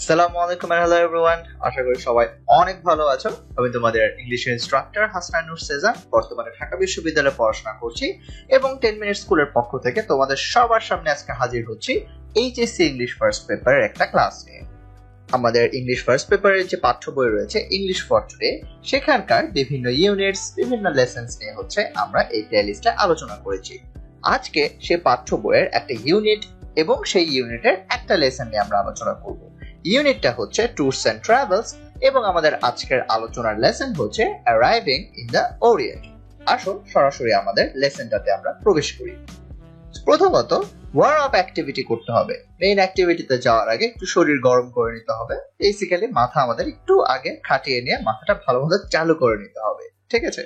আসসালামু আলাইকুম and hello everyone, আশা করি সবাই অনেক ভালো আছো। আমি তোমাদের ইংলিশের ইনস্ট্রাক্টর হাসনানুর সেজান, বর্তমানে ঢাকা বিশ্ববিদ্যালয়ে পড়াশোনা করছি এবং 10 মিনিট স্কুলের পক্ষ থেকে তোমাদের সবার সামনে আজকে হাজির হচ্ছি এইচএসসি ইংলিশ ফার্স্ট পেপারের একটা ক্লাস নিয়ে। আমাদের ইংলিশ ফার্স্ট পেপারের যে পাঠ্য বই রয়েছে ইংলিশ ফর টুডে, সেখানকার বিভিন্ন ইউনিটস, বিভিন্ন লেসনস নিয়ে হচ্ছে আমরা এই প্লেলিস্টে আলোচনা করেছি। আজকে সেই পাঠ্য বইয়ের একটা ইউনিট এবং সেই ইউনিটের একটা লেসন নিয়ে আমরা আলোচনা করব। ইউনিটটা হচ্ছে ট্যুরস এন্ড ট্রাভেলস এবং আমাদের আজকের আলোচনার লেসন হচ্ছে অ্যারাইভিং ইন দ্য ওরিয়েন্ট। আসুন সরাসরি আমাদের লেসনটাতে আমরা প্রবেশ করি। প্রথমত ওয়ার্ম আপ অ্যাক্টিভিটি করতে হবে। মেইন অ্যাক্টিভিটিতে যাওয়ার আগে একটু শরীর গরম করে নিতে হবে। বেসিক্যালি মাথা আমাদের একটু আগে খাটিয়ে নিয়ে মাথাটা ভালোভাবে চালু করে নিতে হবে, ঠিক আছে?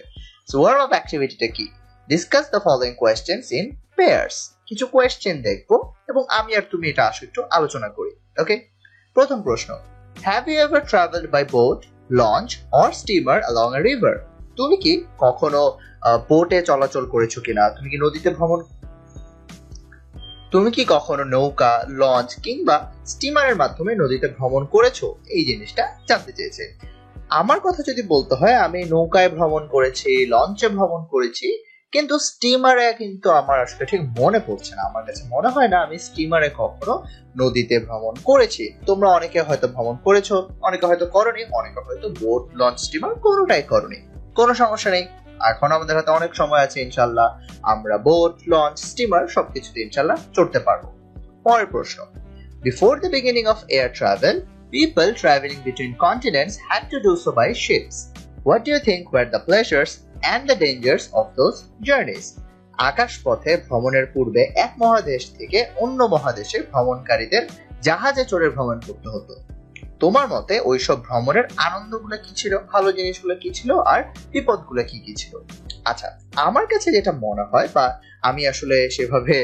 সো ওয়ার্ম আপ অ্যাক্টিভিটিটা কি? Discuss the following questions in pairs. কিছু কোয়েশ্চেন দেখবো এবং আমি আর তুমি এটা আসলে একটু আলোচনা করি, ওকে? প্রথম প্রশ্ন, have you ever travelled by boat, launch or steamer along a river? তুমি কি কখনো বোটে চলাচল করেছো কিনা? তুমি কি কখনো নৌকা, লঞ্চ কিংবা স্টিমারের মাধ্যমে নদীতে ভ্রমণ করেছো? এই জিনিসটা জানতে চেয়েছে। আমার কথা যদি বলতে হয়, আমি নৌকায় ভ্রমণ করেছি, লঞ্চে ভ্রমণ করেছি, কিন্তু স্টিমারে কিন্তু আমার আসলে ঠিক মনে পড়ছে না। আমার কাছে মনে হয় না আমি স্টিমারে কখনো নদীতে ভ্রমণ করেছি। তোমরা অনেকে হয়তো ভ্রমণ করেছো, অনেকে হয়তো করনি, অনেকে হয়তো বোট, লঞ্চ, স্টিমার কোনোটাই করনি। কোনো সমস্যা নেই, এখন আমাদের হাতে অনেক সময় আছে, ইনশাল্লাহ আমরা বোট, লঞ্চ, স্টিমার সবকিছুতে ইনশাল্লাহ চড়তে পারবো। পরের প্রশ্ন, before the beginning of air travel, people traveling between continents had to do so by ships. What do you think were the pleasures and the dangers of those journeys? আকাশপথে ভ্রমণের পূর্বে এক মহাদেশ থেকে অন্য মহাদেশে ভ্রমণকারীদের জাহাজে চড়ে ভ্রমণ করতে হতো। তোমার মতে ওইসব ভ্রমণের আনন্দগুলো কি ছিল, ভালো জিনিসগুলো কি ছিল, আর বিপদগুলো কি কি ছিল? আচ্ছা, আমার কাছে যেটা মনে হয়, বা আমি আসলে সেভাবে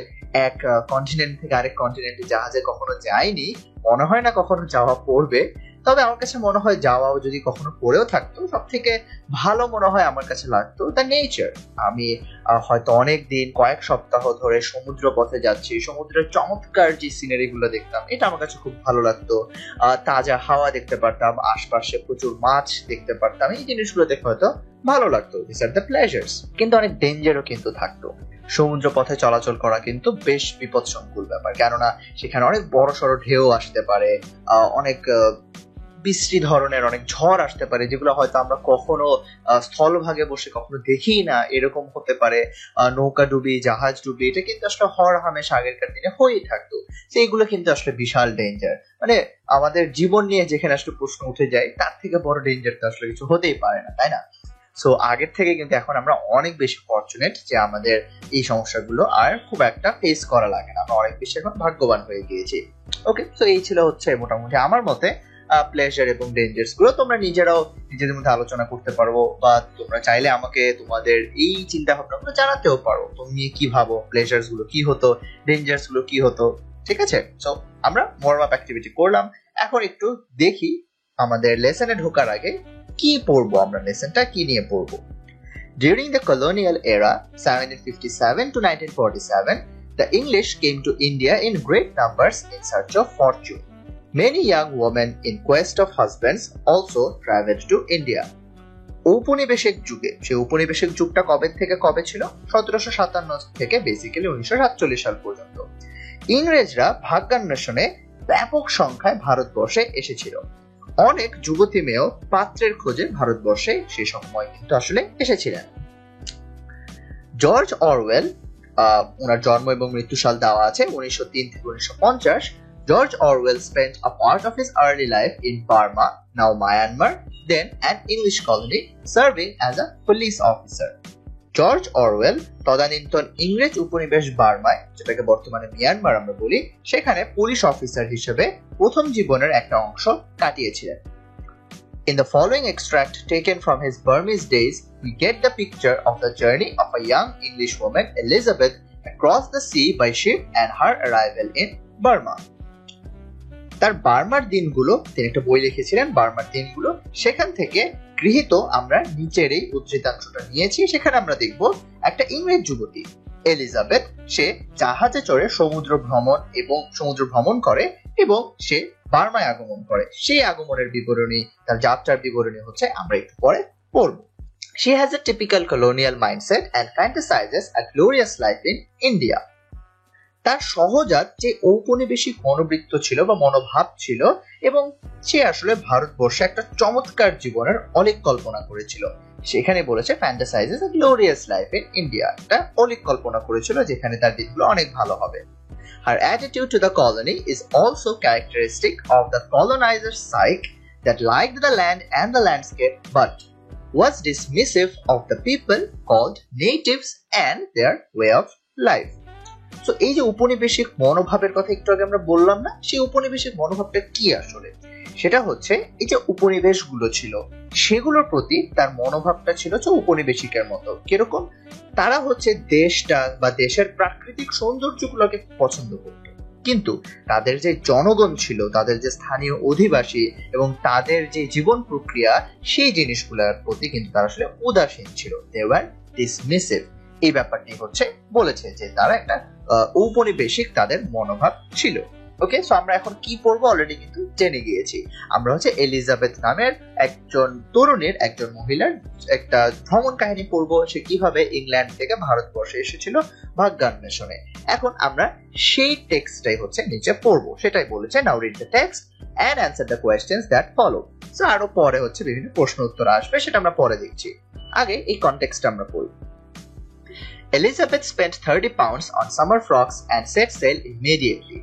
এক কন্টিনেন্ট থেকে আরেক কন্টিনেন্টে জাহাজে কখনো যাইনি, মনে হয় না কখনো যাওয়া পড়বে। তবে আমার কাছে মনে হয় যাওয়াও যদি কখনো পড়েও থাকতো, সব থেকে ভালো মনে হয় আমার কাছে লাগতো দ্য নেচার। আমি হয়তো অনেক দিন, কয়েক সপ্তাহ ধরে সমুদ্র পথে যাচ্ছি, সমুদ্রের চমৎকার যে সিনারি গুলো দেখতাম, এটা আমার কাছে খুব ভালো লাগতো। তাজা হাওয়া দেখতে পারতাম, আশপাশে প্রচুর মাছ দেখতে পারতাম, এই জিনিসগুলো দেখে হয়তো ভালো লাগতো। This are the pleasures. কিন্তু অনেক ডেঞ্জারও কিন্তু থাকতো। সমুদ্র পথে চলাচল করা কিন্তু বেশ বিপদসংকুল ব্যাপার, কেননা সেখানে অনেক বড় সড়ো ঢেউ আসতে পারে, অনেক বিশ্রী ধরনের অনেক ঝড় আসতে পারে, যেগুলো হয়তো আমরা কখনো স্থলভাগে বসে কখনো দেখি না, এরকম হতে পারে। নৌকা ডুবি, জাহাজ ডুবি, এটা কিন্তু আসলে হর হামেশা আগেরকার দিনে হয়েই থাকতো। সেইগুলো কিন্তু আসলে বিশাল ডেঞ্জার। মানে আমাদের জীবন নিয়ে যেখানে আসলে প্রশ্ন উঠে যায়, তার থেকে বড় ডেঞ্জার তো আসলে কিছু হতেই পারে না, তাই না? সো আগের থেকে কিন্তু এখন আমরা অনেক বেশি ফরচুনেট যে আমাদের এই সমস্যাগুলো আর খুব একটা ফেস করা লাগে না। আমরা অনেক বেশি এখন ভাগ্যবান হয়ে গিয়েছি। ওকে, সো এই ছিল হচ্ছে মোটামুটি আমার মতে প্লেজার এবং ডেঞ্জার্স গুলো। তোমরা নিজেরাও নিজেদের মধ্যে আলোচনা করতে পারো, বা তোমরা চাইলে আমাকে তোমাদের এই চিন্তা ভাবনাগুলো জানাতেও পারো। তুমি কি ভাবো, প্লেজার্স গুলো কি হতো, ডেঞ্জার্স গুলো কি হতো? ঠিক আছে, সো আমরা ওয়ার্ম আপ অ্যাক্টিভিটি করলাম। এখন একটু দেখি আমাদের লেসনে ঢোকার আগে কি পড়বো, আমরা লেসনটা কি নিয়ে পড়বো। During the colonial era, 1757 to 1947, the English came to India in great numbers in search of fortune. Many young women in quest of husbands also traveled to India. ঔপনিবেশিক যুগে, সেই ঔপনিবেশিক যুগটা কবে থেকে কবে ছিল? 1757 থেকে বেসিক্যালি 1947 সাল পর্যন্ত। ইংরেজরা ভাগ্যান্বেষণে ব্যাপক সংখ্যায় ভারতবর্ষে এসেছিল। অনেক যুবতী মেয়েও পাত্রের খোঁজে ভারতবর্ষে সেই সময় কিন্তু আসলে এসেছিলেন। জর্জ অরওয়েল, ওনার জন্ম এবং মৃত্যু সাল দেওয়া আছে 1903 থেকে 1950। George Orwell spent a part of his early life in Burma, now Myanmar, then an English colony, serving as a police officer. George Orwell তদানীন্তন ইংরেজ উপনিবেশ বার্মায়, যেটাকে বর্তমানে মিয়ানমার আমরা বলি, সেখানে পুলিশ অফিসার হিসেবে প্রথম জীবনের একটা অংশ কাটিয়েছিলেন। In the following extract taken from his Burmese days, we get the picture of the journey of a young English woman, Elizabeth, across the sea by ship and her arrival in Burma. তার বার্মার দিনগুলো, তিনি একটা বই লিখেছিলেন বার্মার দিনগুলো, সেখান থেকে গৃহীত আমরা নিচের এই উদ্ধৃতাংশটা নিয়েছি। সেখানে আমরা দেখব একটা ইংরেজ যুবতী এলিজাবেথ, সে জাহাজে চড়ে সমুদ্র ভ্রমণ করে এবং সে বার্মায় আগমন করে। সেই আগমনের বিবরণী, তার যাত্রার বিবরণী হচ্ছে আমরা একটু পরে পড়ব। She has a typical colonial mindset and fantasizes a glorious life in India. তার সহজাত যে ঔপনিবেশিক মনোবৃত্ত ছিল বা মনোভাব ছিল, এবং সে আসলে ভারতবর্ষে একটা চমৎকার জীবনের অলিক কল্পনা করেছিল। সেখানে বলেছে ফ্যান্টাসাইজেস আ গ্লোরিয়াস লাইফ ইন ইন্ডিয়া, একটা অলিক কল্পনা করেছিল যেখানে তার দিনগুলো অনেক ভালো হবে। Her attitude to the colony is also characteristic of the colonizer's psyche that liked the land and the landscape but was dismissive of the people called natives and their way of life. So এই যে উপনিবেশিক মনোভাবের কথা একটু আগে আমরা বললাম না, সেই উপনিবেশিক মনোভাবটা কি আসলে? সেটা হচ্ছে এই যে উপনিবেশগুলো ছিল সেগুলোর প্রতি তার মনোভাবটা ছিল যে উপনিবেশিকের মতো। কিরকম? তারা হচ্ছে দেশটা বা দেশের প্রাকৃতিক সৌন্দর্যগুলোকে পছন্দ করত, কিন্তু তাদের যে জনগণ ছিল, তাদের যে স্থানীয় অধিবাসী এবং তাদের যে জীবন প্রক্রিয়া, সেই জিনিসগুলোর প্রতি কিন্তু তারা আসলে উদাসীন ছিল। They were dismissive. এই ব্যাপারটি হচ্ছে বলেছে যে তারা একটা ঔপনিবেশিক তাদের মনোভাব ছিল। ওকে, সো আমরা এখন কি পড়বো অলরেডি কিন্তু জেনে গিয়েছি। আমরা হচ্ছে এলিজাবেথ নামের একজন তরুণীর, একজন মহিলার একটা ভ্রমণ কাহিনী পড়বো। সে কিভাবে ইংল্যান্ড থেকে ভারতবর্ষে এসেছিল ভাগ্যান্বেষণে। এখন আমরা সেই টেক্সটটাই হচ্ছে নিচে পড়বো, সেটাই বলেছে। Now read the text and answer the questions that follow. So আরো পরে হচ্ছে বিভিন্ন প্রশ্ন উত্তর আসবে, সেটা আমরা পরে দেখছি। আগে এই কনটেক্সটটা আমরা পড়ি। Elizabeth spent £30 on summer frocks and set sail immediately.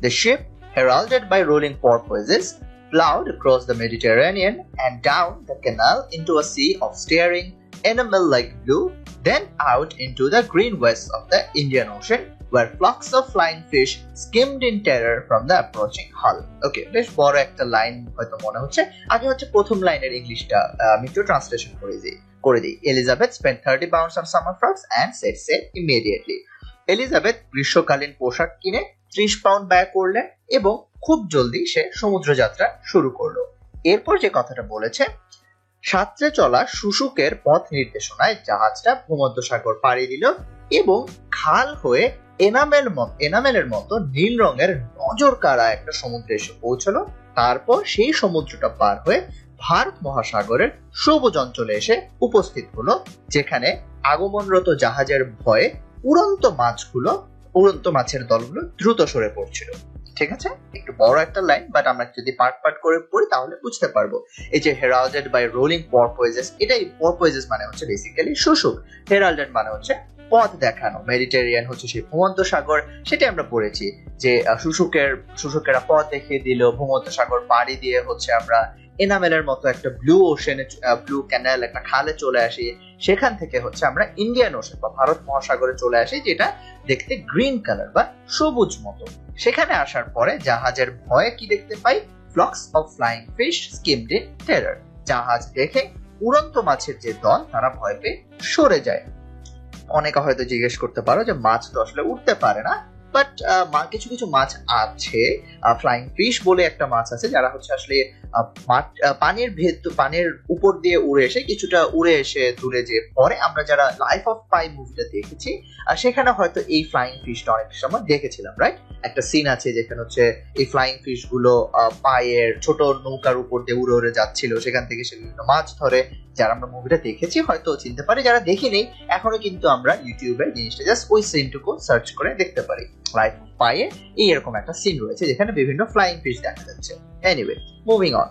The ship, heralded by rolling porpoises, plowed across the Mediterranean and down the canal into a sea of staring, enamel-like blue, then out into the green west of the Indian Ocean, where flocks of flying fish skimmed in terror from the approaching hull. Okay, বেশ বড় একটা line হয়তো মনে হচ্ছে। আগে হচ্ছে প্রথম লাইনের ইংলিশটা আমি একটু ট্রান্সলেশন করে দিই। Elizabeth spent £30 on summer frocks and set sail immediately. Elizabeth গ্রীষ্মকালীন পোশাক কিনে 30 পাউন্ড ব্যয় করলেন এবং খুব জলদি সে সমুদ্র যাত্রা শুরু করলো। এরপর যে কথাটা বলেছে, সাঁতরে চলা শুশুকের পথ নির্দেশনায় জাহাজটা ভূমধ্যসাগর পাড়ি দিল এবং খাল হয়ে এনামেলের মতো নীল রঙের নজর কাড়া একটা সমুদ্রে এসে পৌঁছলো। তারপর সেই সমুদ্রটা পার হয়ে ভারত মহাসাগরের সবুজ অঞ্চলে এসে উপস্থিত হলো, যেখানে আগমনরত জাহাজের ভয়ে উড়ন্ত মাছের দলগুলো দ্রুত সরে পড়ছিল। ঠিক আছে, একটু বড় একটা লাইন, বাট আমরা যদি পার্ট পার্ট করে পড়ি তাহলে বুঝতে পারবো। এই যে হেরাল্ডেড বাই রোলিং পরপয়েজেস, এটাই পরপয়েজেস মানে হচ্ছে বেসিক্যালি শুশুক, হেরাল্ডেড মানে হচ্ছে পথ দেখানো। মেডিটেরিয়ান হচ্ছে সেই ভূমধ্যসাগর, সেটা আমরা পড়েছি যে শুশুকেরা পথ দেখিয়ে দিল। ভূমধ্যসাগর পাড়ি দিয়ে হচ্ছে আমরা এনামেলের মতো একটা ব্লু ক্যানেল, একটা খালে চলে আসি। সেখান থেকে হচ্ছে আমরা ইন্ডিয়ান ওশেন বা ভারত মহাসাগরে চলে আসি, যেটা দেখতে গ্রিন কালার বা সবুজ মতো। সেখানে আসার পরে জাহাজের ভয়ে কি দেখতে পাই? Flocks of flying fish skimmed in terror. জাহাজ দেখে উড়ন্ত মাছের যে দল, তারা ভয় পেয়ে সরে যায়। অনেকে হয়তো জিজ্ঞেস করতে পারো যে মাছ তো আসলে উঠতে পারে না, বাট কিছু কিছু মাছ আছে, ফ্লাইং ফিশ বলে একটা মাছ আছে, যারা হচ্ছে আসলে পানির উপর দিয়ে উড়ে এসে কিছুটা উড়ে এসে দূরে যে পরে। আমরা যারা লাইফ অফ পাই মুভিটা দেখেছি, সেখানে হয়তো এই ফ্লাইং ফিশটা অনেক সময় দেখেছিলাম, রাইট? একটা সিন আছে যেখানে হচ্ছে এই ফ্লাইং ফিশ গুলো পায়ের ছোট নৌকার উপর দিয়ে উড়ে উড়ে যাচ্ছিল, সেখান থেকে সে বিভিন্ন মাছ ধরে। যারা আমরা মুভিটা দেখেছি হয়তো চিনতে পারি, যারা দেখিনি এখনো কিন্তু আমরা ইউটিউবে জিনিসটা জাস্ট ওই সিনটুকু সার্চ করে দেখতে পারি। লাইফ অফ পাইয়ে এই এরকম একটা সিন রয়েছে যেখানে বিভিন্ন ফ্লাইং ফিশ দেখা যাচ্ছে। Anyway, moving on.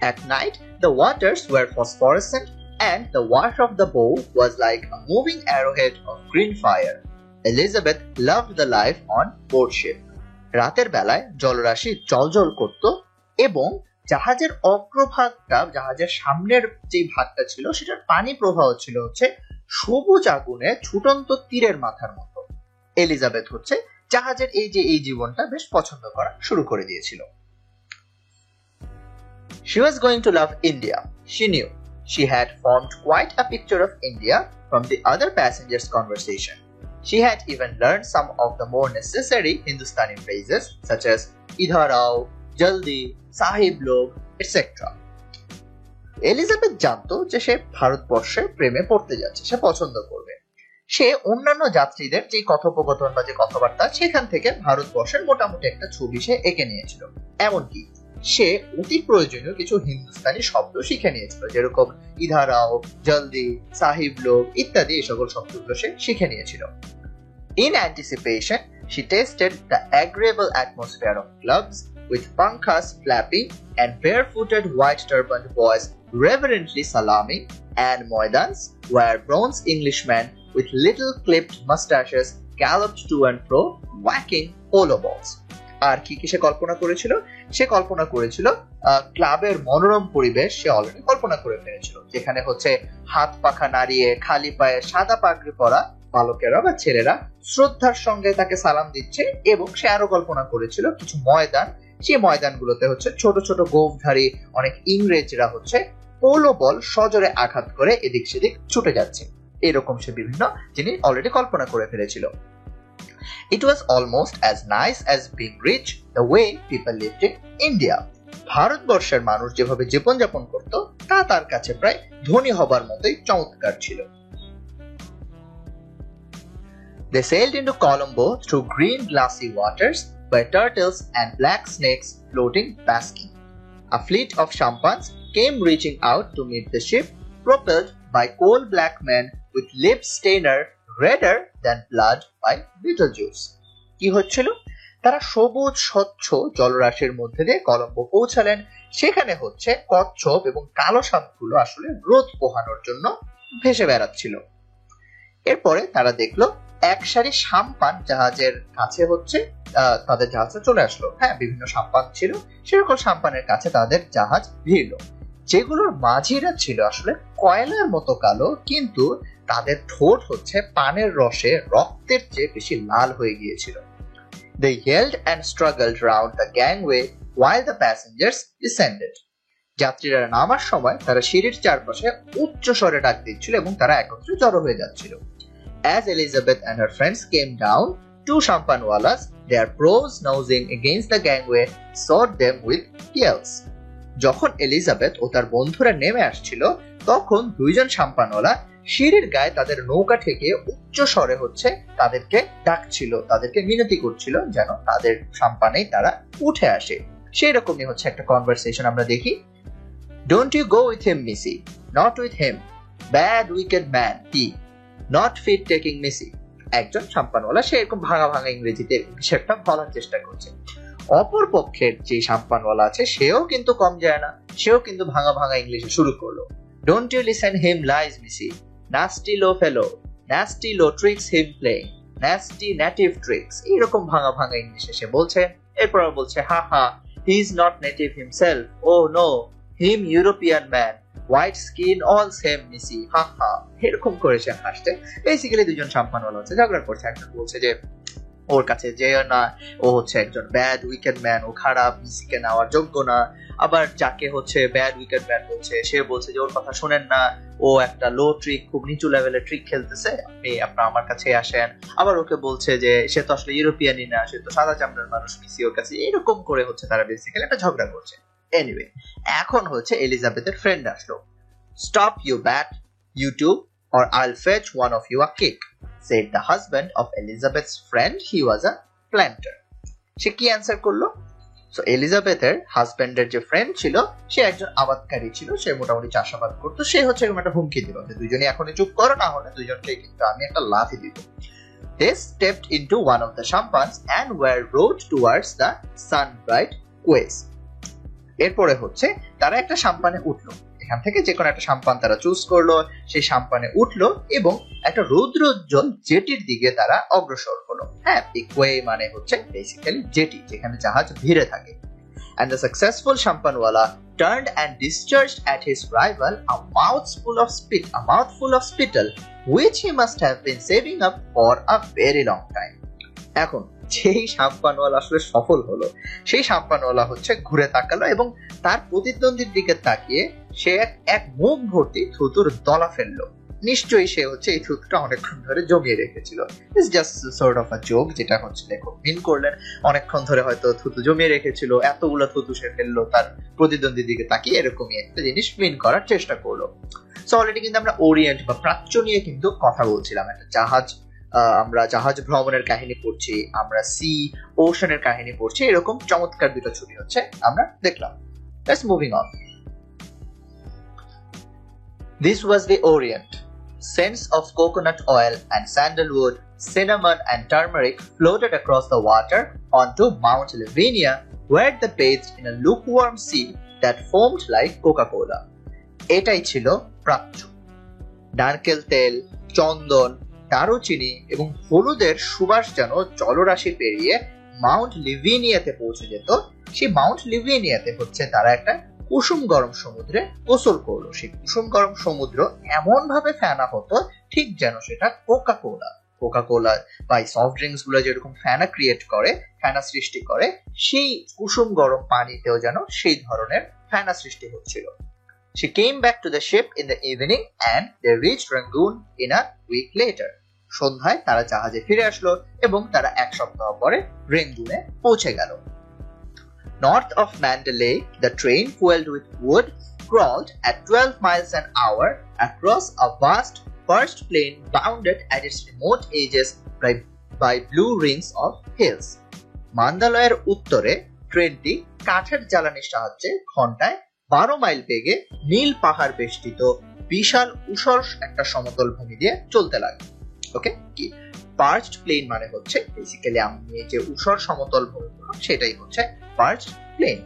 At night, the waters were phosphorescent and the wash of the bow was like a moving arrowhead of green fire. Elizabeth loved the life on board ship. রাতের বেলায় জলরাশি জলজল করত এবং জাহাজের অগ্রভাগটা, জাহাজের সামনের যে ভাগটা ছিল, সেটার পানি প্রবাহ ছিল হচ্ছে সবুজ আগুনে ছুটন্ত তীরের মাথার মতো। এলিজাবেথ হচ্ছে জাহাজের এই জীবনটা বেশ পছন্দ করা শুরু করে দিয়েছিল। She was going to love India. She knew. She had formed quite a picture of India from the other passengers' conversation. She had even learned some of the more necessary Hindustani phrases such as idhar aao, jaldi, sahib log, etc. Elizabeth জানতো যে সে ভারতবর্ষে প্রেমে পড়তে যাচ্ছে, সে পছন্দ করবে। সে অন্যান্য যাত্রীদের যে কথোপকথন বা যে কথাবার্তা সেখান থেকে ভারতবর্ষের মোটামুটি একটা ছবি সে এঁকে নিয়েছিল। এমনকি সে অতি প্রয়োজনীয় কিছু হিন্দুস্তানি শব্দ শিখে নিয়েছিল, যেরকম ইধার আও, জলদি, সাহিব লোক ইত্যাদি এই সকল শব্দগুলো সে শিখে নিয়েছিল। In anticipation, she tasted the agreeable atmosphere of clubs with pankhas flapping and barefooted white turbaned boys reverently salaaming, and moidans where bronze Englishmen with little clipped mustaches galloped to and fro whacking polo balls. আর কি কি সে কল্পনা করেছিল? সে কল্পনা করেছিল ক্লাবের মনোরম পরিবেশ সে already কল্পনা করে ফেলেছিল, যেখানে হচ্ছে হাত পাখা নাড়িয়ে খালি পায়ে সাদা পাগড়ি পরা বালকেরা বা ছেলেরা শ্রদ্ধার সঙ্গে তাকে সালাম দিচ্ছে। এবং সে আরো কল্পনা করেছিল কিছু ময়দান, সেই ময়দানগুলোতে হচ্ছে ছোট ছোট গোঁফধারী অনেক ইংরেজরা হচ্ছে পোলো বল সজোরে আঘাত করে এদিক সেদিক ছুটে যাচ্ছে। এরকম সে বিভিন্ন জিনিস অলরেডি কল্পনা করে ফেলেছিল। It was almost as nice as being rich the way people lived in India. ভারতবর্ষের মানুষ যেভাবে জীবনযাপন করত তা তার কাছে প্রায় ধনী হবার মতোই চমৎকার ছিল। They sailed into Colombo through green glassy waters where turtles and black snakes floating basking. A fleet of sampans came reaching out to meet the ship, propelled by coal-black men with lip stainer redder than blood by Beetlejuice. কি হচ্ছিল? তারা সবুজ স্বচ্ছ জলরাশির মধ্যে দিয়ে কলম্বো পৌঁছালেন। সেখানে হচ্ছে কচ্ছপ এবং কালো সাপগুলো আসলে রোদ পোহানোর জন্য ভেসে বেড়াচ্ছিল। এরপরে তারা দেখলো এক সারি সাম্পান জাহাজের কাছে হচ্ছে তাদের জাহাজে চলে আসলো। হ্যাঁ, বিভিন্ন সাম্পান ছিল, সেরকম সাম্পানের কাছে তাদের জাহাজ ভিড়লো, যেগুলোর মাঝিরা ছিল আসলে কয়লার মতো কালো, কিন্তু তাদের ঠোঁট হচ্ছে পানের রসে রক্তের চেয়ে বেশি লাল হয়ে গিয়েছিল। They yelled and struggled round the gangway while the passengers descended. যাত্রীরা নামার সময় তারা সিঁড়ির চারপাশে উচ্চ স্বরে ডাক দিচ্ছিল এবং তারা একত্রে জড়ো হয়ে যাচ্ছিল। As Elizabeth and her friends came down, two champanwalas, their prows nosing against the gangway, sought them with yells. যখন এলিজাবেথ ও তার বন্ধুরা নেমে আসছিল তখন দুইজন সাম্পানওয়ালা সিঁড়ির গায়ে তাদের নৌকা থেকে উচ্চ স্বরে হচ্ছে তাদেরকে ডাকছিল, তাদেরকে মিনতি করছিল যেন তাদের সাম্পানেই তারা উঠে আসে। সেই রকমই হচ্ছে একটা কনভারসেশন আমরা দেখি। Don't you go with him, Missy. Not with him. Bad wicked man, he. Not fit taking Missy. একজন সাম্পানওয়ালা সে এরকম ভাঙা ভাঙা ইংরেজিতে কিছু একটা বলার চেষ্টা করছে। অপর পক্ষের যে সাম্পানওয়ালা আছে সেও কিন্তু কম যায় না, সেও কিন্তু ভাঙা ভাঙা ইংলিশে শুরু করলো। Don't you listen him lies, Missy. Nasty low fellow. Nasty low tricks him playing. Nasty native tricks. এইরকম ভাঙা ভাঙা ইংলিশে সে বলছে। এরপর বলছে হা হা, he is not native himself. Oh no, him European man. White skin all same, Missy. হা হা, এরকম করে সে হাসছে। বেসিক্যালি দুজন সাম্পানওয়ালা হচ্ছে ঝগড়া করছে। একজন বলছে যে ওর কাছে যেও না, ও হচ্ছে একজন ব্যাড উইকেট ম্যান, ও খারাপ, মিসিকে নেওয়ার যোগ্য না। আবার যাকে হচ্ছে ব্যাড উইকেট ম্যান বলছে সে বলছে যে ওর কথা শোনেন না, ও একটা লো ট্রিক, খুব নিচু লেভেলের ট্রিক খেলতেছে, আপনি আপনার আমার কাছে আসেন। আবার ওকে বলছে যে সে তো আসলে ইউরোপিয়ানই না, সে তো সাদা চামড়ার মানুষ, মিসি ওর কাছে। এরকম করে হচ্ছে তারা বেসিক্যালি একটা ঝগড়া করছে। এনিওয়ে, এখন হচ্ছে এলিজাবেথের ফ্রেন্ড আসলো। Stop you bat, you two, or I'll fetch one of you a kick, said the husband of Elizabeth's friend. He was a planter. সে কি অ্যান্সার করলো? সো এলিজাবেথের হাজবেন্ডের যে ফ্রেন্ড ছিল সে একজন আবাদকারী ছিল, সে মোটামুটি চাষাবাদ করতো। সে হচ্ছে এরকম একটা হুমকি দিল যে দুজনে এখনই চুপ করো, না হলে দুজনকে কিন্তু আমি একটা লাথি দিব। They stepped into one of the sampans and were rowed towards the sun-bright quays. এরপরে হচ্ছে তারা একটা সাম্পানে উঠলো। এখান থেকে যে কোনো একটা সাম্পান তারা চুজ করলো, সেই সাম্পানে উঠলো এবং একটা রৌদ্রোজ্জ্বল জেটির দিকে তারা অগ্রসর হলো। হ্যাঁ, কোয়ে মানে হচ্ছে বেসিক্যালি জেটি, যেখানে জাহাজ ভিড়ে থাকে। And the successful champanwala turned and discharged at his rival a mouthful of spittle, which he must have been saving up for a very long time. এখন যেই সাম্পানওয়ালা আসলে সফল হলো, সেই সাম্পানওয়ালা হচ্ছে ঘুরে তাকালো এবং তার প্রতিদ্বন্দ্বীর দিকে তাকিয়ে সে এক মুখ ভর্তি থুতুর দলা ফেললো। নিশ্চয়ই সে হচ্ছে এই থুতুটা অনেকক্ষণ ধরে জমিয়ে রেখেছিল। It's just sort of a joke, যেটা হচ্ছে লেখক মিন করলেন। অনেকক্ষণ ধরে হয়তো থুতু জমিয়ে রেখেছিল, এতগুলো থুতু সে ফেললো তার প্রতিদ্বন্দ্বীর দিকে তাকিয়ে, এরকমই একটা জিনিস মিন করার চেষ্টা করলো। সো অলরেডি কিন্তু আমরা ওরিয়েন্ট বা প্রাচ্য নিয়ে কিন্তু কথা বলছিলাম। একটা জাহাজ, আমরা জাহাজ ভ্রমণের কাহিনী পড়ছি, আমরা সি ওশানের কাহিনী পড়ছি, এরকম চমৎকার দুটো ছবি হচ্ছে আমরা দেখলাম। Let's moving on. This was the Orient. Scents of coconut oil and sandalwood, cinnamon and turmeric floated across the water onto Mount Lavinia, where they bathed in a lukewarm sea that foamed like Coca-Cola. এটাই ছিল প্রাচ্য। নারকেল তেল, চন্দন, দারুচিনি এবং হলুদের সুবাস যেন জলরাশি পেরিয়ে মাউন্ট লিভিনিয়াতে পৌঁছে যেত। সেই মাউন্ট লিভিনিয়াতে হচ্ছে তারা একটা কুসুম গরম সমুদ্রে গোসল করলো। সেই কুসুম গরম সমুদ্র এমন ভাবে ফেনা হতো ঠিক যেন সেটা কোকা-কোলা বা সফট ড্রিঙ্কস গুলো যেরকম ফেনা ক্রিয়েট করে, ফেনা সৃষ্টি করে, সেই কুসুম গরম পানিতেও যেন সেই ধরনের ফেনা সৃষ্টি হচ্ছিল। She came back to the ship in the evening and they reached Rangoon in a week later. সন্ধ্যায় তারা জাহাজে ফিরে আসলো এবং তারা এক সপ্তাহ পরে রেঙ্গুনে পৌঁছে গেল। North of Mandalay, the train fueled with wood crawled at 12 miles an hour across a vast perched plain bounded at its remote edges by blue rings of hills. মান্দালয়ের উত্তরে ট্রেনটি কাঠের জ্বালানির সাহায্যে ঘন্টায় 12 মাইল বেগে নীল পাহাড় বেষ্টিত বিশাল ঊষর একটা সমতল ভূমি দিয়ে চলতে লাগলো। ওকে, কি পার্চড প্লেন মানে হচ্ছে বেসিক্যালি আমি যে ঊষর সমতল ভূমি সেটাই হচ্ছে parched plain.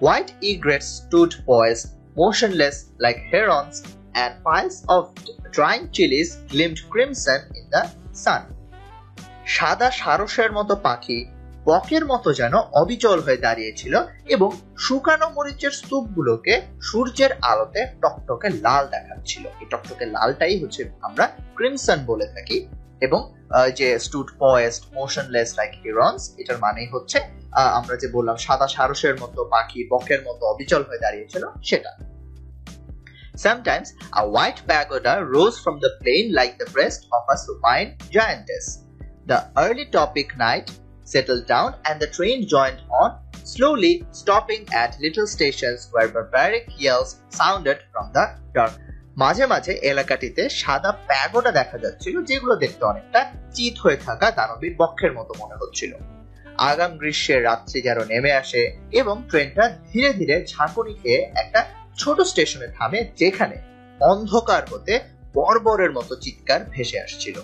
White egrets stood poised, motionless like herons, and piles of drying chilies gleamed crimson in the sun. সাদা সারসের মতো পাখি বকের মতো যেন অবিচল হয়ে দাঁড়িয়েছিল এবং শুকানো মরিচের স্তূপগুলোকে সূর্যের আলোতে টকটকে লাল দেখাচ্ছিল। এই টকটকে লালটাই হচ্ছে আমরা ক্রিমসন বলে থাকি। এবং যে স্টুড পয়েস্ট, মোশনলেস লাইক হিরন্স, এটার মানেই হচ্ছে আমরা যে বললাম সাদা সারসের মতো পাখি বকের মতো অবিচল হয়ে দাঁড়িয়েছিল সেটা। Sometimes a white pagoda rose from the plain like the breast of a supine giantess. The early topic night settled down and the train joined on, slowly stopping at little stations where barbaric yells sounded from the dark. মাঝে মাঝে এলাকাটিতে সাদা pagoda দেখা যাচ্ছিল, যেগুলো দেখতে অনেকটা চিত হয়ে থাকা দানবীর বক্ষের মতো মনে হচ্ছিল। আগাম গ্রীষ্মের রাত্রি যেন নেমে আসে এবং ট্রেনটা ধীরে ধীরে ঝাঁকুনি খেয়ে একটা ছোট স্টেশনে থামে, যেখানে অন্ধকার হতে বর্বরের মতো চিৎকার ভেসে আসছিল।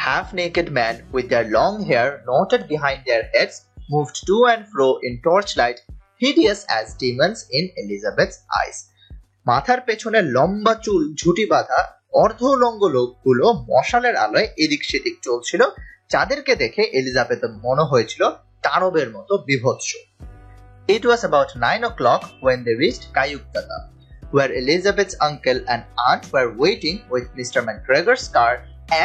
Half-naked men with their long hair knotted behind their heads moved to and fro in torchlight, hideous as demons in Elizabeth's eyes. মাথার পেছনে লম্বা চুল ঝুটি বাঁধা অর্ধউলঙ্গ লোকগুলো মশালের আলোয় এদিক সেদিক চলছিল, যাদেরকে দেখে এলিজাবেথের মনে হয়েছিল দানবের মতো বিভৎস। It was about 9 o'clock when they reached Kayuktata, where Elizabeth's uncle and aunt were waiting with Mr. McGregor's car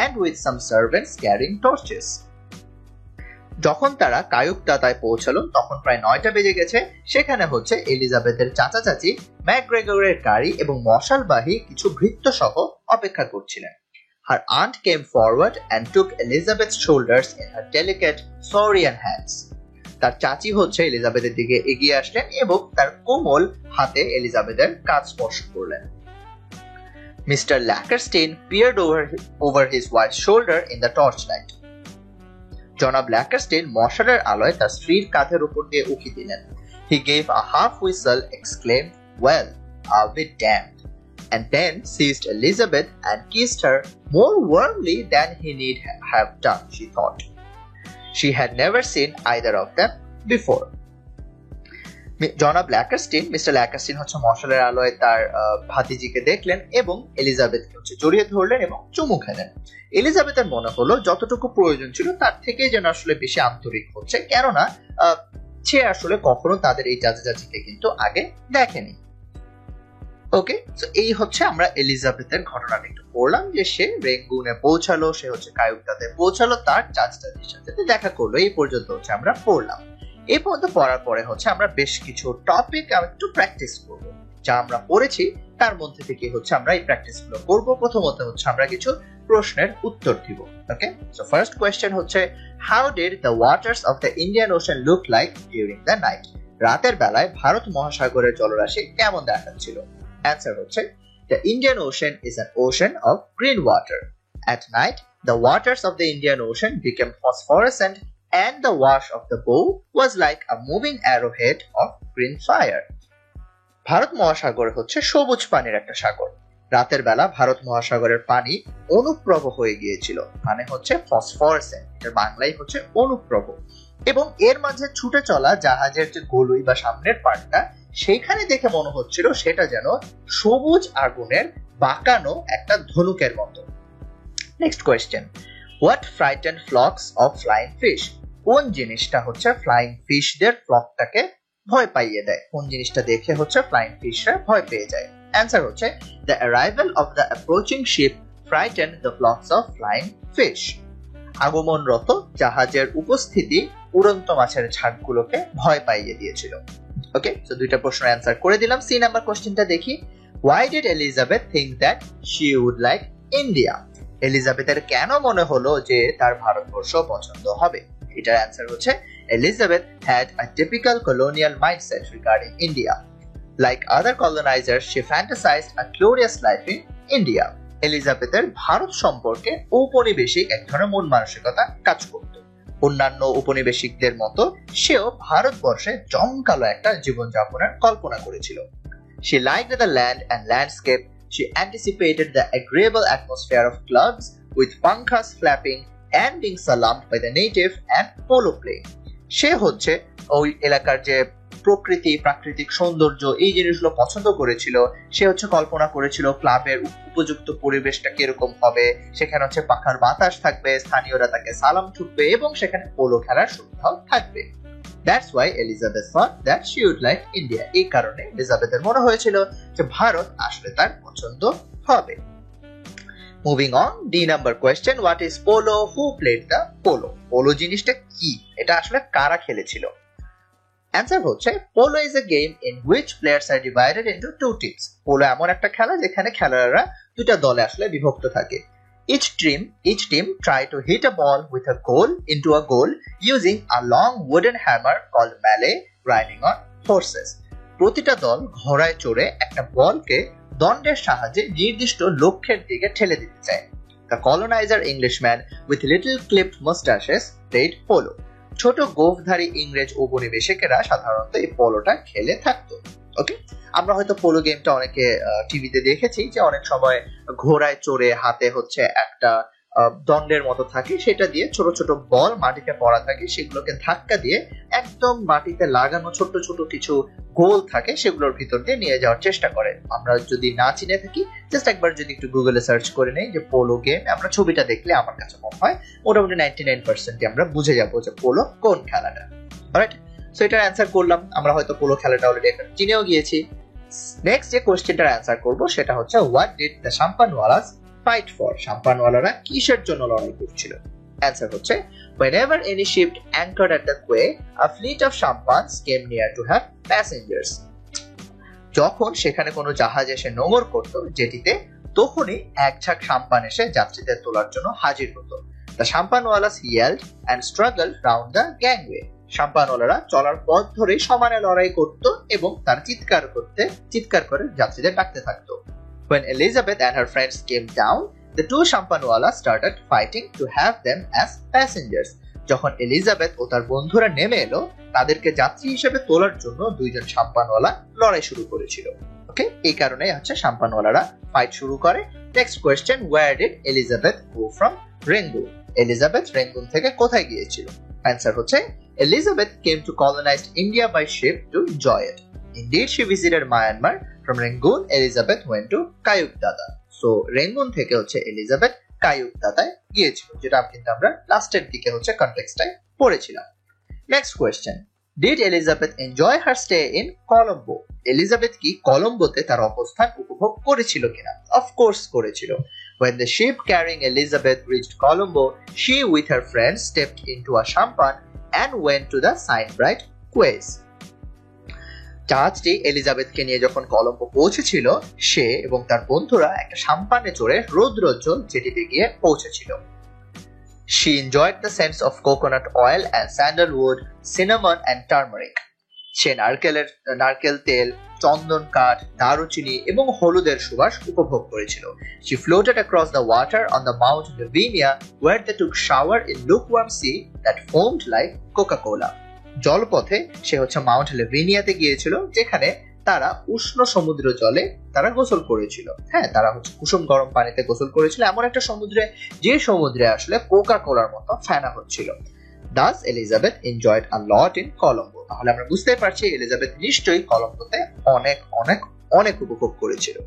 and with some servants carrying torches. যখন তারা কায়ুকদাতায় পৌঁছালো তখন প্রায় 9টা বেজে গেছে। সেখানে হচ্ছে এলিজাবেথের চাচা চাচি ম্যাকগ্রেগরের গাড়ি এবং মশালবাহী কিছু ভৃত্য সহ অপেক্ষা করছিলেন। Her aunt came forward and took Elizabeth's shoulders in her delicate Saurian hands. তার চাচি হচ্ছে এলিজাবেথের দিকে এগিয়ে আসলেন এবং তার কোমল হাতে এলিজাবেথের কাঁধ স্পর্শ করলেন। Mr. Lackerstein peered over his wife's shoulder in the torchlight. জনাব ল্যাকারস্টেইন মশালের আলোয় তার স্ত্রীর কাঁধের উপর দিয়ে উকি দিলেন। He gave a half whistle, exclaimed, "Well, I'll be damned," and then seized Elizabeth and kissed her more warmly than he need have done, she thought. She had never seen either of them before. জনাব ল্যাকারস্টেইন, mister ল্যাকারস্টেইন হচ্ছে মশালের আলোয় তার ভাতিজিকে দেখলেন এবং এলিজাবেথকে হচ্ছে জড়িয়ে ধরলেন এবং চুমু খেলেন। এলিজাবেথের মনে হলো যতটুকু প্রয়োজন ছিল তার থেকে যেন আসলে বেশি আন্তরিক হচ্ছে, কেননা সে আসলে কখনো তাদের এই চাচা চাচিকে কিন্তু আগে দেখেনি। ওকে, তো এই হচ্ছে আমরা এলিজাবেথের ঘটনাটা একটু পড়লাম, যে সে রেঙ্গুনে পৌঁছালো, সে হচ্ছে কায়ুকদাতে পৌঁছালো, তার চাচা চাচির সাথে দেখা করলো। এই পর্যন্ত হচ্ছে আমরা পড়লাম। এই পর্যন্ত পড়ার পরে হচ্ছে আমরা বেশ কিছু টপিক একটু প্র্যাকটিস করব। যা আমরা পড়েছি তার মধ্যে থেকে হচ্ছে আমরা এই প্র্যাকটিসগুলো করব। প্রথমত হচ্ছে আমরা কিছু প্রশ্নের উত্তর দিব। ওকে, সো ফার্স্ট কোয়েশ্চেন হচ্ছে, how did the waters of the Indian ocean look like during the night? রাতের বেলায় ভারত মহাসাগরের জলরাশি কেমন দেখাচ্ছিল? অ্যান্সার হচ্ছে, the Indian ocean is an ocean of green water. At night, the waters of the Indian Ocean became phosphorescent and the wash of the bow was like a moving arrowhead of green fire. Bharat মহাসাগর হচ্ছে সবুজ পানির একটা সাগর। রাতের বেলা ভারত মহাসাগরের পানি অনুপ্রব হয়ে গিয়েছিল, মানে হচ্ছে ফসফরেসেন্ট, এর বাংলায় হচ্ছে অনুপ্রব। এবং এর মাঝে ছুটে চলা জাহাজের যে গলুই বা সামনের পার্টটা, সেখানে দেখে মনে হচ্ছিল সেটা যেন সবুজ আগুনের বাঁকানো একটা ধনুকের মতো। Next question, what frightened flocks of flying fish? কোন জিনিসটা হচ্ছে ফ্লাইং ফিশদের ফ্লকটাকে ভয় পাইয়ে দেয়? কোন জিনিসটা দেখে হচ্ছে ফ্লাইং ফিশরা ভয় পেয়ে যায়? অ্যান্সার হচ্ছে, the arrival of the approaching ship frightened the flocks of flying fish. আগমনরত জাহাজের উপস্থিতি উড়ন্ত মাছের ঝাঁকগুলোকে ভয় পাইয়ে দিয়েছিল। ওকে, সো দুইটা প্রশ্নের অ্যান্সার করে দিলাম। সি নাম্বার কোশ্চেনটা দেখি, why did Elizabeth think that she would like India? এলিজাবেথের কেন মনে হলো যে তার ভারতবর্ষ পছন্দ হবে? এটার অ্যান্সার হচ্ছে, Elizabeth had a typical colonial mindset regarding India. Like other colonizers, she fantasized a glorious life in India. এলিজাবেথের ভারত সম্পর্কে ঔপনিবেশিক এক ধরনের মন মানসিকতা কাজ করত। অন্যান্য উপনিবেশিকদের মতো সেও ভারতবর্ষে জমকালো একটা জীবনযাপনের কল্পনা করেছিল। She liked the land and landscape. She anticipated the agreeable atmosphere of clubs with pankhas flapping and being salamed by the native and polo playing. সে হচ্ছে ওই এলাকার যে প্রকৃতি, প্রাকৃতিক সৌন্দর্য, এই জিনিসগুলো পছন্দ করেছিল। সে হচ্ছে কল্পনা করেছিল ক্লাবের উপযুক্ত পরিবেশটা কিরকম হবে, সেখানে হচ্ছে পাখার বাতাস থাকবে, স্থানীয়রা তাকে সালাম ঠুকবে এবং সেখানে পোলো খেলার সুবিধাও থাকবে। That's why Elizabeth thought that she would like India. এই কারণে এলিজাবেথের মনে হয়েছিল যে ভারত আসলে তার পছন্দ হবে। Moving on, D number question, what is polo? Who played the polo? Polo জিনিসটা কি? এটা আসলে কারা খেলেছিল? Answer হচ্ছে, polo is a game in which players are divided into two teams. Polo এমন একটা খেলা যেখানে খেলোয়াড়রা দুটো দলে আসলে বিভক্ত থাকে। Each team try to hit a ball with a goal into a goal using a long wooden hammer called mallet riding on horses. প্রতিটা দল ঘোড়ায় চড়ে একটা বলকে দণ্ডের সাহায্যে নির্দিষ্ট লক্ষ্যের দিকে ঠেলে দিতে চায়। The colonizer Englishman with little clipped mustaches played polo. ছোট গোঁফধারী ইংরেজ উপনিবেশিকেরা সাধারণত এই পোলোটা খেলে থাকতো। ওকে, আমরা হয়তো পোলো গেমটা অনেকে টিভিতে দেখেছি যে অনেক সময় ঘোড়ায় চড়ে হাতে হচ্ছে একটা দণ্ডের মতো থাকে, সেটা দিয়ে ছোট ছোট বল মাটিতে পড়া থাকে, সেগুলোকে ধাক্কা দিয়ে একদম মাটিতে লাগানো ছোট ছোট কিছু গোল থাকে সেগুলোর ভিতর দিয়ে নিয়ে যাওয়ার চেষ্টা করে। আমরা যদি না চিনে থাকি, জাস্ট একবার যদি একটু গুগলে সার্চ করে নেই যে পোলো গেম, আমরা ছবিটা দেখলে আমার কাছে মনে হয় মোটামুটি 99% আমরা বুঝে যাবো যে পোলো কোন খেলাটা। অলরাইট, সো এটার অ্যান্সার করলাম। আমরা হয়তো পোলো খেলাটা অলরেডি চিনেও গিয়েছি। নেক্সট যে কোশ্চেনটার অ্যান্সার করব সেটা হচ্ছে, what did the shampanwalas fight for? শাম্পানওয়ালারা কিসের জন্য লড়াই করছিল? অ্যান্সার হচ্ছে, whenever any ship anchored at the quay, a fleet of sampans came near to have passengers. যখন সেখানে কোনো জাহাজ এসে নোঙর করত জেটিতে, তখনই এক ঝাঁক সাম্পান এসে যাত্রীদের তোলার জন্য হাজির হতো। The শাম্পানওয়ালাস yelled and struggled round the gangway. শাম্পানওয়ালারা চলার পথ ধরে সমানে লড়াই করত এবং তার চিৎকার করে যাত্রীদের ডাকতে থাকতো। When Elizabeth and her friends came down, the two Shampanwalas started fighting to have them as passengers. যখন এলিজাবেথ ও তার বন্ধুরা নেমে এলো, তাদেরকে যাত্রী হিসেবে তোলার জন্য দুইজন শাম্পানওয়ালা লড়াই শুরু করেছিল। ওকে, এই কারণে হচ্ছে শাম্পানওয়ালারা ফাইট শুরু করে। Next question, where did Elizabeth go from Rangoon? Elizabeth Rangoon থেকে কোথায় গিয়েছিল? অ্যান্সার হচ্ছে, Elizabeth came to colonize India by ship to enjoy it. Indeed, she visited Myanmar. From Rangoon, Elizabeth went to Kayukdada. So, Rangoon থেকে হচ্ছে Elizabeth কায়ুকদাদায় গিয়েছিল, যেটা কিন্তু আমরা লাস্টের দিকে হচ্ছে কনটেক্সটাই পড়েছিলাম। Next question, did Elizabeth enjoy her stay in Colombo? Elizabeth কি কলম্বোতে তার অবস্থান উপভোগ করেছিল কিনা? অফকোর্স করেছিল। When the ship carrying Elizabeth reached Colombo, she with her friends stepped into a sampan and went to the sign-bright quays. জাহাজটি এলিজাবেথকে নিয়ে যখন কলম্বো পৌঁছেছিল, সে এবং তার বন্ধুরা একটা সাম্পানে চড়ে রৌদ্রোজ্জ্বল জেটিতে গিয়ে পৌঁছেছিল। She enjoyed the scents of coconut oil and sandalwood, cinnamon and turmeric. সে নারকেল তেল, চন্দন কাঠ, দারুচিনি এবং হলুদের সুবাস উপভোগ করেছিল। She floated across the water on the Mount Lavinia, where they took shower in lukewarm sea that foamed like Coca-Cola. জলপথে সে মাউন্ট লেভিনিয়াতে গিয়েছিল, যেখানে তারা উষ্ণ সমুদ্র জলে তারা গোসল করেছিল। হ্যাঁ, তারা কুসুম গরম পানিতে গোসল করেছিল এমন একটা সমুদ্রে, যে সমুদ্রে আসলে কোকা কোলার মতো ফেনা হচ্ছিল। Thus Elizabeth enjoyed a lot in Colombo. তাহলে আমরা বুঝতে পারছি এলিজাবেথ নিশ্চয়ই কলম্বোতে অনেক অনেক অনেক উপভোগ করেছিল।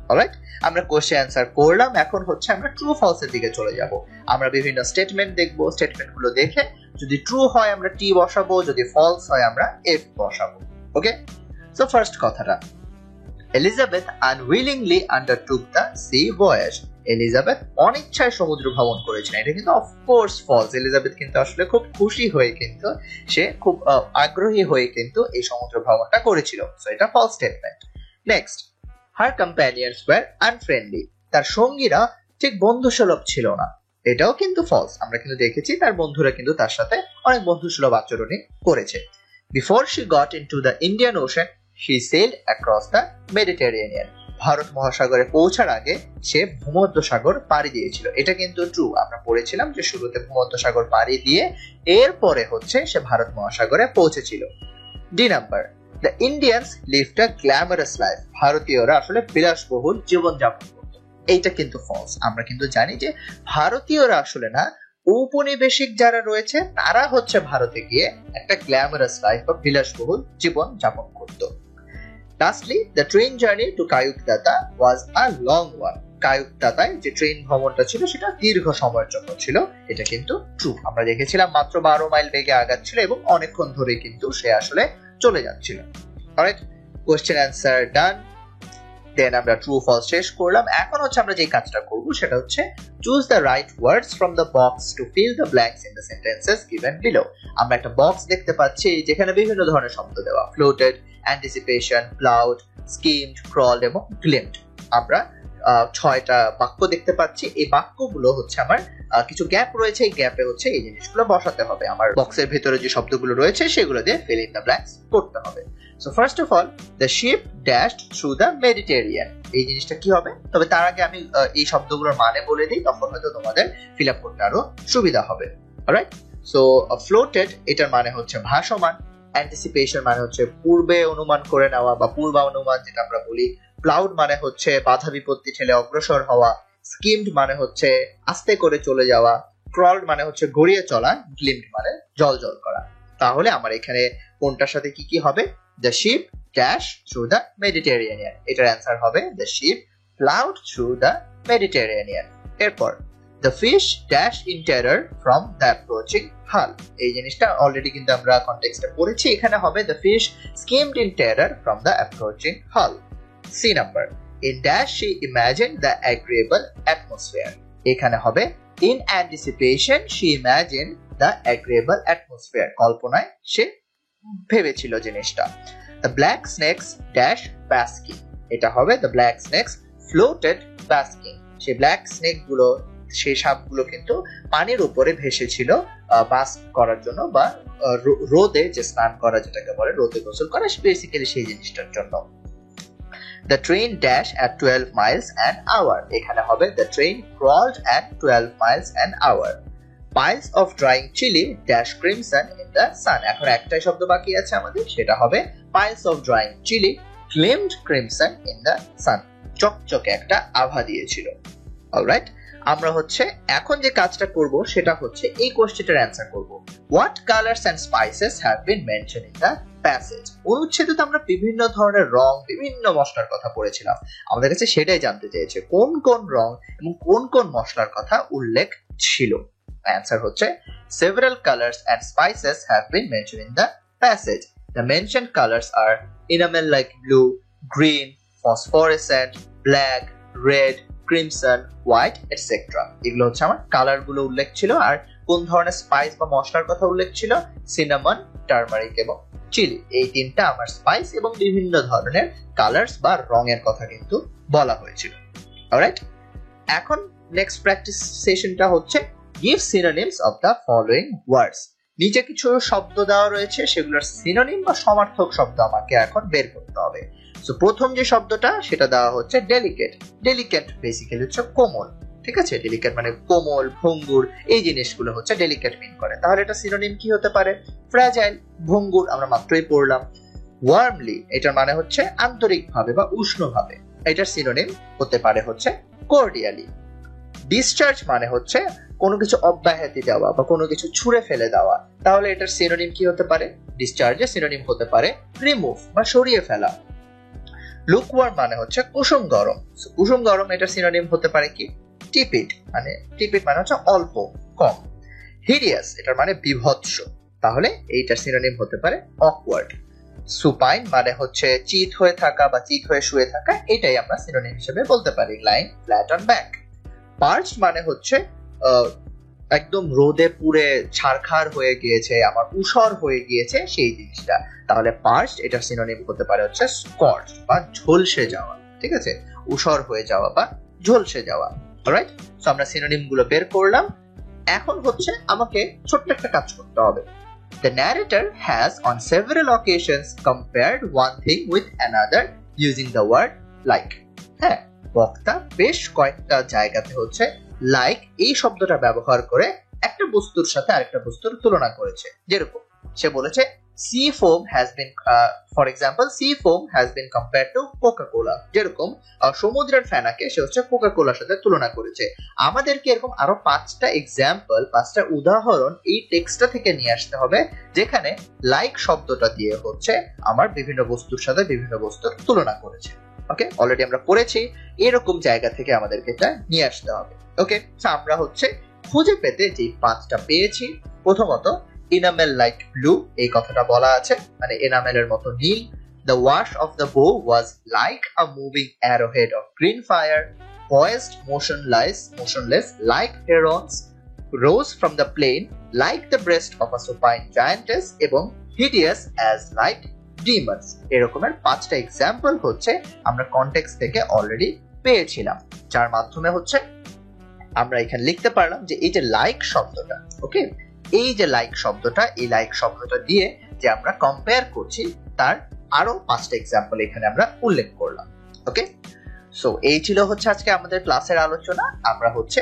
অলরাইট, আমরা কোশ্চেন অ্যান্সার করলাম। এখন আমরা ট্রু ফলস এর দিকে চলে যাব। আমরা বিভিন্ন স্টেটমেন্ট দেখব, স্টেটমেন্ট গুলো দেখে যদি ট্রু হয় আমরা টি বসাবো, যদি ফলস হয় আমরা এফ বসাবো। ওকে, সো ফার্স্ট কথাটা, Elizabeth unwillingly undertook the sea voyage. Elizabeth অনিচ্ছায় সমুদ্র ভ্রমণ করেছিলেন। এটা কিন্তু অফকোর্স ফলস। এলিজাবেথ কিন্তু আসলে খুব খুশি হয়ে সে খুব আগ্রহী হয়ে এই সমুদ্র ভ্রমণটা করেছিল। সো এটা ফলস স্টেটমেন্ট। নেক্সট, হার কম্প্যানিয়ন্স ওয়্যার আনফ্রেন্ডলি। তার সঙ্গীরা ঠিক বন্ধুসুলভ ছিল না। এটাও কিন্তু ফলস। আমরা কিন্তু দেখেছি তার বন্ধুরা কিন্তু তার সাথে অনেক বন্ধুসুলভ আচরণই করেছে। Before she got into the Indian Ocean, she sailed across the Mediterranean. ভারত মহাসাগরে পৌঁছার আগে সে ভূমধ্য সাগর পাড়ি দিয়েছিল। এটা কিন্তু ট্রু। আমরা পড়েছিলাম যে শুরুতে ভূমধ্য সাগর পাড়ি দিয়ে এরপরে সে ভারত মহাসাগরে পৌঁছেছিল। D number, the Indians lived a glamorous life. ভারতীয়রা আসলে বিলাসবহুল জীবন যাপন করত। এইটা কিন্তু ফলস। আমরা কিন্তু জানি যে ভারতীয়রা আসলে না, ঔপনিবেশিক যারা রয়েছে তারা ভারতে গিয়ে একটা গ্ল্যামারাস লাইফ বা বিলাসবহুল জীবন যাপন করত। Lastly, the train journey to Kayukdata was a long one. কায়ুকদাতায় যে ট্রেন ভ্রমণটা ছিল সেটা দীর্ঘ সময়ের জন্য ছিল। এটা কিন্তু ট্রু। আমরা দেখেছিলাম মাত্র 12 মাইল বেগে আগাচ্ছিল এবং অনেকক্ষণ ধরে কিন্তু সে আসলে চলে যাচ্ছিল। Alright, question answer done. Then আমরা ট্রু ফলস শেষ করলাম। এখন আমরা যে কাজটা করব সেটা choose the right words from the box to fill the blanks in the sentences given below. আমরা একটা বক্স দেখতে পাচ্ছি যেখানে বিভিন্ন ধরনের শব্দ দেওয়া, ফ্লোটেড, অ্যান্টিসিপেশন, ক্লাউড, স্কিমড, ক্রলড এবং গ্লিমড। আমরা 6টা বাক্য দেখতে পাচ্ছি। এই বাক্যগুলো আমার কিছু গ্যাপ রয়েছে, এই গ্যাপে এই জিনিসগুলো বসাতে হবে। আমার বক্সের ভিতরে যে শব্দগুলো রয়েছে সেগুলো দিয়ে ফিল ইন দ্য ব্ল্যাঙ্কস করতে হবে। So first of all, the ship dashed through the Mediterranean. এই জিনিসটা কি হবে? তবে তার আগে আমি এই শব্দগুলোর মানে বলে দিই, তখন হয়তো তোমাদের ফিল আপ করতে আরো সুবিধা হবে। অলরাইট, সো ফ্লোটেড এটার মানে ভাসমান, অ্যান্টিসিপেশন মানে পূর্বে অনুমান করে নেওয়া বা পূর্বানুমান যেটা আমরা বলি, ক্লাউড মানে বাধা বিপত্তি ঠেলে অগ্রসর হওয়া, স্কিমড মানে আস্তে করে চলে যাওয়া, ক্রলড মানে গড়িয়ে চলা, গ্লিমড মানে জল করা। তাহলে আমার এখানে কোনটার সাথে কি কি হবে? The ship dash through the Mediterranean. এটার অ্যান্সার হবে the ship ploughed through the Mediterranean. এরপর the fish dash in terror from the approaching hull. এই জিনিসটা অলরেডি কিন্তু আমরা কনটেক্সটে পড়েছি। এখানে হবে the fish skimmed in terror from the approaching hull. C number, in dash she imagined the agreeable atmosphere. এখানে হবে in anticipation she imagined the agreeable atmosphere. কল্পনায় সে ভেবেছিল জিনিসটা। the black snakes dash basking. এটা হবে the black snakes floated basking. সেই black snake গুলো, সেই সাপগুলো কিন্তু পানির উপরে ভেসেছিল বাস করার জন্য বা রোদে যে স্নান করা যেটাকে বলে, রোদে গোসল করা, বেসিক্যালি সেই জিনিসটার জন্য। The train dash at 12 miles an hour. এখানে হবে the train crawled at 12 miles an hour. Piles of drying chili dash crimson in the sun. এখন একটাই শব্দ বাকি আছে আমাদের, সেটা হবে piles of drying chili gleamed crimson in the sun. চকচকে একটা আভা দিয়েছিল। অলরাইট, আমরা এখন যে কাজটা করব সেটা এই কোশ্চেনটার অ্যানসার করব। What colours and spices have been mention in the passage. অনুচ্ছেদে তো আমরা বিভিন্ন ধরনের রং, বিভিন্ন মশলার কথা পড়েছিলাম। আমাদের কাছে সেটাই জানতে চেয়েছে কোন কোন রং এবং কোন কোন মশলার কথা উল্লেখ ছিল। Answer several colors and spices have been mentioned in the passage. The mentioned colors are enamel like blue, green, phosphorescent, black, red, crimson, white etcetera. এগুলো আমার কালার গুলো উল্লেখ ছিল। আর কোন ধরনের স্পাইস বা মশলার কথা উল্লেখ ছিল? সিনামন, টারমারিক এবং চিলি। এই তিনটা আমার স্পাইস এবং বিভিন্ন ধরনের কালার্স বা রঙের কথা কিন্তু বলা হয়েছিল। অলরাইট, এখন নেক্সট প্র্যাকটিস সেশনটা হচ্ছে give synonyms of the following ওয়ার্ডস। নিচে কিছু শব্দ দেওয়া রয়েছে, সেগুলোর সিনোনিম বা সমার্থক শব্দ আমাকে এখন বের করতে হবে। সো প্রথম যে শব্দটা সেটা দেওয়া হচ্ছে ডেলিকেট। ডেলিকেট বেসিক্যালি হচ্ছে কোমল, ঠিক আছে? ডেলিকেট মানে কোমল, ভঙ্গুর, এই জিনিসগুলো হচ্ছে ডেলিকেট মিন করে। তাহলে এটা সিনোনিম কি হতে পারে? ফ্র্যাজাইল, ভঙ্গুর, আমরা মাত্রই পড়লাম। ওয়ার্মলি, এটার মানে হচ্ছে আন্তরিকভাবে বা উষ্ণভাবে, এটার সিনোনিম হতে পারে হচ্ছে কর্ডিয়ালি। ডিসচার্জ মানে হচ্ছে কোনো কিছু অব্যাহতি দেওয়া বা কোনো কিছু ছুঁড়ে ফেলে দেওয়া, তাহলে এটার সিনোনিম কি হতে পারে? ডিসচার্জের সিনোনিম হতে পারে রিমুভ বা সরিয়ে ফেলা। লুকওয়ার্ম মানে হচ্ছে কুসুম গরম। কুসুম গরম, এটার সিনোনিম হতে পারে কি? টিপিড, মানে টিপিড মানে হচ্ছে অল্প, কম। হিডিয়াস, এটার মানে বিভৎস, তাহলে এইটার সিনোনিম হতে পারে অকওয়ার্ড। সুপাইন মানে হচ্ছে চিত হয়ে থাকা বা চিত হয়ে শুয়ে থাকা, এটাই আমরা সিনোনিম হিসেবে বলতে পারি lying flat on back. Perched মানে হচ্ছে একদম রোদে পুড়ে ছারখার হয়ে গিয়েছে, আমার ঊষর হয়ে গিয়েছে সেই জিনিসটা, তাহলে পার্চড এটার সিনোনিম হতে পারে হচ্ছে স্কর্চড বা ঝলসে যাওয়া, ঠিক আছে? ঊষর হয়ে যাওয়া বা ঝলসে যাওয়া। অলরাইট, সো আমরা সিনোনিম গুলো বের করলাম। এখন হচ্ছে আমাকে ছোট্ট একটা কাজ করতে হবে। The narrator has on several occasions compared one thing with another using the word like. হ্যাঁ, বক্তা বেশ কয়েকটা জায়গাতে হচ্ছে লাইক এই শব্দটা ব্যবহার করে একটা বস্তুর সাথে আরেকটা বস্তুর তুলনা করেছে। যেরকম সে বলেছে sea foam has been for example sea foam has been compared to coca-cola, যেরকম সমুদ্রের ফেনাকে সে হচ্ছে কোকা কোলার সাথে তুলনা করেছে। আমাদেরকে এরকম আরো 5টা এক্সাম্পল, 5টা উদাহরণ এই টেক্সটটা থেকে নিয়ে আসতে হবে, যেখানে লাইক শব্দটা দিয়ে হচ্ছে আমার বিভিন্ন বস্তুর সাথে বিভিন্ন বস্তুর তুলনা করেছে। ওকে, অলরেডি আমরা পড়েছি, এরকম জায়গা থেকে আমাদেরকে এটা নিয়ে আসতে হবে। ওকে, সো আমরা হচ্ছে খুঁজে পেতে যে 5টা পেয়েছি। প্রথমত enamel like blue, এই কথাটা বলা আছে, মানে এনামেলের মতো নীল। The wash of the bow was like a moving arrowhead of green fire, poised motionless like herons, rose from the plain like the breast of a supine giantess, এবং hideous as like demons। এরকমের 5টা example হচ্ছে আমরা context থেকে already পেয়েছিলাম, যার মাধ্যমে হচ্ছে আমরা এখানে লিখতে পারলাম যে এই যে লাইক শব্দটা, ওকে, এই যে লাইক শব্দটা, এই লাইক শব্দটা দিয়ে যে আমরা কম্পেয়ার করছি তার আরো 5টা এক্সাম্পল এখানে আমরা উল্লেখ করলাম। ওকে, সো এই ছিল হচ্ছে আজকে আমাদের ক্লাসের আলোচনা। আমরা হচ্ছে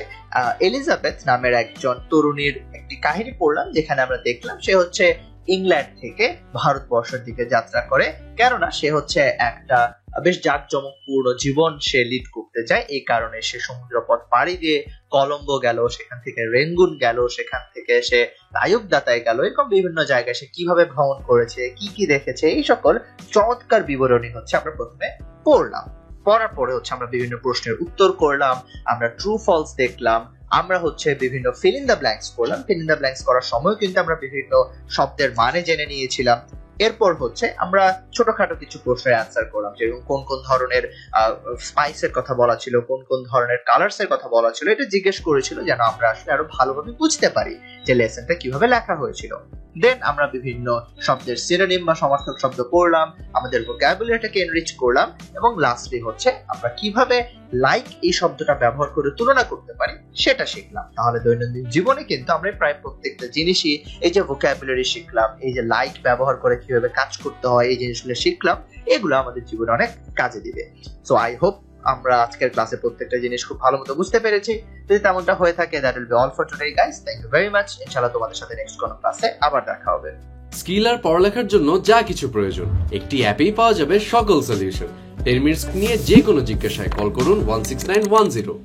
এলিজাবেথ নামের একজন তরুণীর একটি কাহিনী পড়লাম, যেখানে আমরা দেখলাম সে হচ্ছে ইংল্যান্ড থেকে ভারতবর্ষের দিকে যাত্রা করে, কেননা সে হচ্ছে একটা বেশ জাঁকজমকপূর্ণ জীবন সে লিড করতে চায়। এই কারণে সে সমুদ্রপথ পাড়ি দিয়ে কলম্বো গেল, সেখান থেকে রেঙ্গুন গেল, সেখান থেকে সে আয়ুবদাতায় গেল, এরকম বিভিন্ন জায়গায় সে কিভাবে ভ্রমণ করেছে, কি কি দেখেছে, এই সকল চমৎকার বিবরণী হচ্ছে আমরা প্রথমে পড়লাম। পড়ার পরে হচ্ছে আমরা বিভিন্ন প্রশ্নের উত্তর করলাম, আমরা ট্রু ফলস দেখলাম, আমরা হচ্ছে বিভিন্ন ফিল ইন দ্য ব্ল্যাঙ্কস করলাম। ফিল ইন দ্য ব্ল্যাঙ্কস করার সময় কিন্তু আমরা বিভিন্ন শব্দের মানে জেনে নিয়েছিলাম। এরপর হচ্ছে আমরা ছোটখাটো কিছু প্রশ্নের অ্যান্সার করলাম, যেরকম কোন কোন ধরনের স্পাইসের কথা বলা ছিল, কোন কোন ধরনের কালার্স এর কথা বলা ছিল, এটা জিজ্ঞেস করেছিল যেন আমরা আসলে আরো ভালোভাবে বুঝতে পারি যে লেসনটা কিভাবে লেখা হয়েছিল। দেন আমরা বিভিন্ন শব্দের সিনোনিম বা সমার্থক শব্দ পড়লাম, আমাদের ভোকাবুলারিটাকে এনরিচ করলাম, এবং লাস্টলি হচ্ছে আমরা কিভাবে লাইক এই শব্দটা ব্যবহার করে তুলনা করতে পারি সেটা শিখলাম। তাহলে দৈনন্দিন জীবনে কিন্তু আমরা প্রায় প্রত্যেকটা জিনিসই, এই যে ভোকাবুলারি শিখলাম, এই যে লাইক ব্যবহার করে কিভাবে কাজ করতে হয়, এই জিনিসগুলো শিখলাম, এগুলো আমাদের জীবনে অনেক কাজে দিবে। সো আই হোপ আমরা আজকের ক্লাসে প্রত্যেকটা জিনিস খুব ভালো মতো বুঝতে পেরেছি। যদি তেমনটা হয়ে থাকে, that will be all for today guys. Thank you very much. ইনশাআল্লাহ তোমাদের সাথে নেক্সট কোন ক্লাসে আবার দেখা হবে। স্কিল আর পড়ালেখার জন্য যা কিছু প্রয়োজন একটি অ্যাপেই পাওয়া যাবে সকল সলিউশন। 10 মিনিটস নিয়ে যে কোনো জিজ্ঞাসায় কল করুন 16910।